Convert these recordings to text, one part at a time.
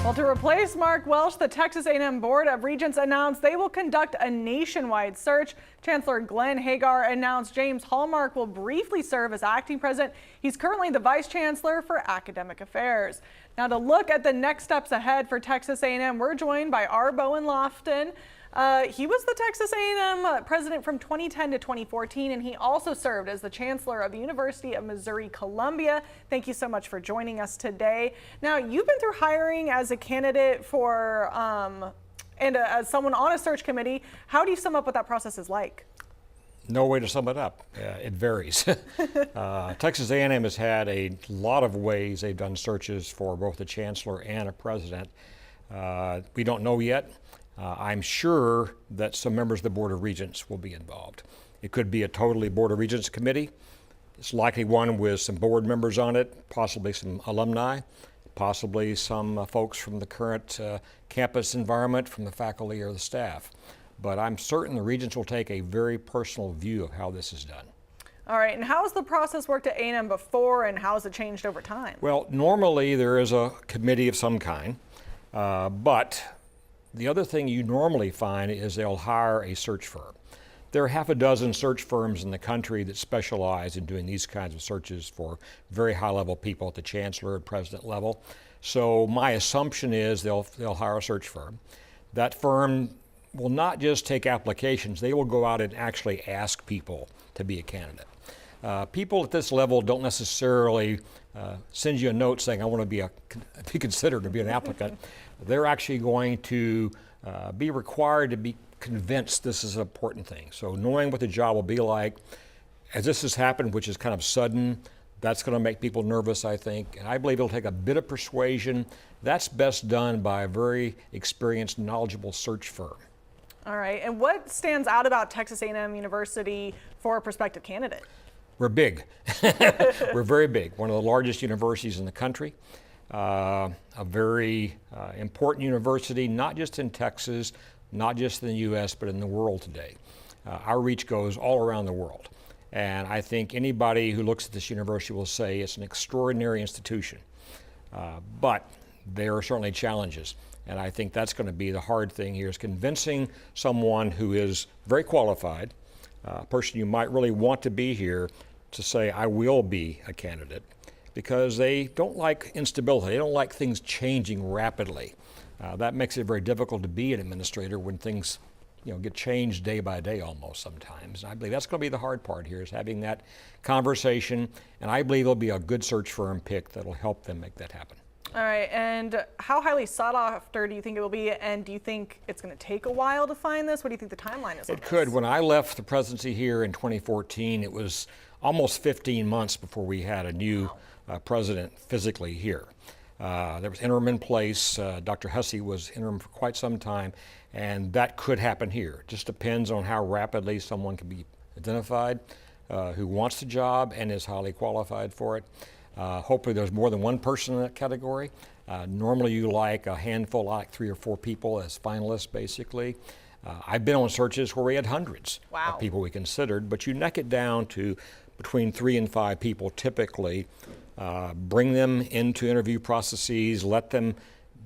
Well, to replace Mark Welsh, the Texas A&M Board of Regents announced they will conduct a nationwide search. Chancellor Glenn Hagar announced James Hallmark will briefly serve as acting president. He's currently the vice chancellor for academic affairs. Now, to look at the next steps ahead for Texas A&M, we're joined by R. Bowen Lofton. He was the Texas A&M president from 2010 to 2014, and he also served as the chancellor of the University of Missouri-Columbia. Thank you so much for joining us today. Now, you've been through hiring as a candidate for as someone on a search committee. How do you sum up what that process is like? No way to sum it up. It varies. Texas A&M has had a lot of ways they've done searches for both the chancellor and a president. We don't know yet. I'm sure that some members of the Board of Regents will be involved. It could be a totally Board of Regents committee. It's likely one with some board members on it, possibly some alumni, possibly some folks from the current campus environment, from the faculty or the staff. But I'm certain the Regents will take a very personal view of how this is done. All right, and how has the process worked at A&M before, and how has it changed over time? Well, normally there is a committee of some kind, but the other thing you normally find is they'll hire a search firm. There are half a dozen search firms in the country that specialize in doing these kinds of searches for very high-level people at the chancellor and president level. So my assumption is they'll hire a search firm. That firm will not just take applications, they will go out and actually ask people to be a candidate. People at this level don't necessarily send you a note saying, I want to be considered to be an applicant. They're actually going to be required to be convinced this is an important thing. So knowing what the job will be like, as this has happened, which is kind of sudden, that's going to make people nervous, I think. And I believe it'll take a bit of persuasion. That's best done by a very experienced, knowledgeable search firm. All right, and what stands out about Texas A&M University for a prospective candidate? We're big. We're very big. One of the largest universities in the country. A very important university, not just in Texas, not just in the U.S., but in the world today. Our reach goes all around the world. And I think anybody who looks at this university will say it's an extraordinary institution. But there are certainly challenges. And I think that's going to be the hard thing here, is convincing someone who is very qualified, a person you might really want to be here, to say, I will be a candidate. Because they don't like instability. They don't like things changing rapidly. That makes it very difficult to be an administrator when things get changed day by day almost sometimes. And I believe that's going to be the hard part here, is having that conversation. And I believe there'll be a good search firm pick that'll help them make that happen. All right, and how highly sought after do you think it will be, and do you think it's going to take a while to find this? What do you think the timeline is? It could. When I left the presidency here in 2014, it was almost 15 months before we had a new president physically here. There was interim in place. Dr. Hussey was interim for quite some time, and that could happen here. It just depends on how rapidly someone can be identified who wants the job and is highly qualified for it. Hopefully there's more than one person in that category. Normally you like a handful, like 3 or 4 people as finalists, basically. I've been on searches where we had hundreds of people we considered, but you neck it down to between 3 and 5 people typically. Bring them into interview processes, let them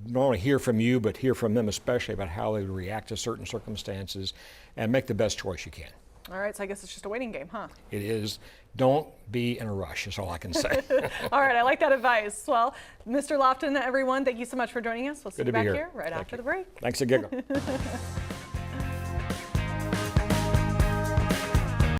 not only hear from you, but hear from them especially about how they would react to certain circumstances, and make the best choice you can. All right, so I guess it's just a waiting game, huh? It is. Don't be in a rush, is all I can say. All right, I like that advice. Well, Mr. Lofton, everyone, thank you so much for joining us. We'll see you back here right after the break. Thanks again.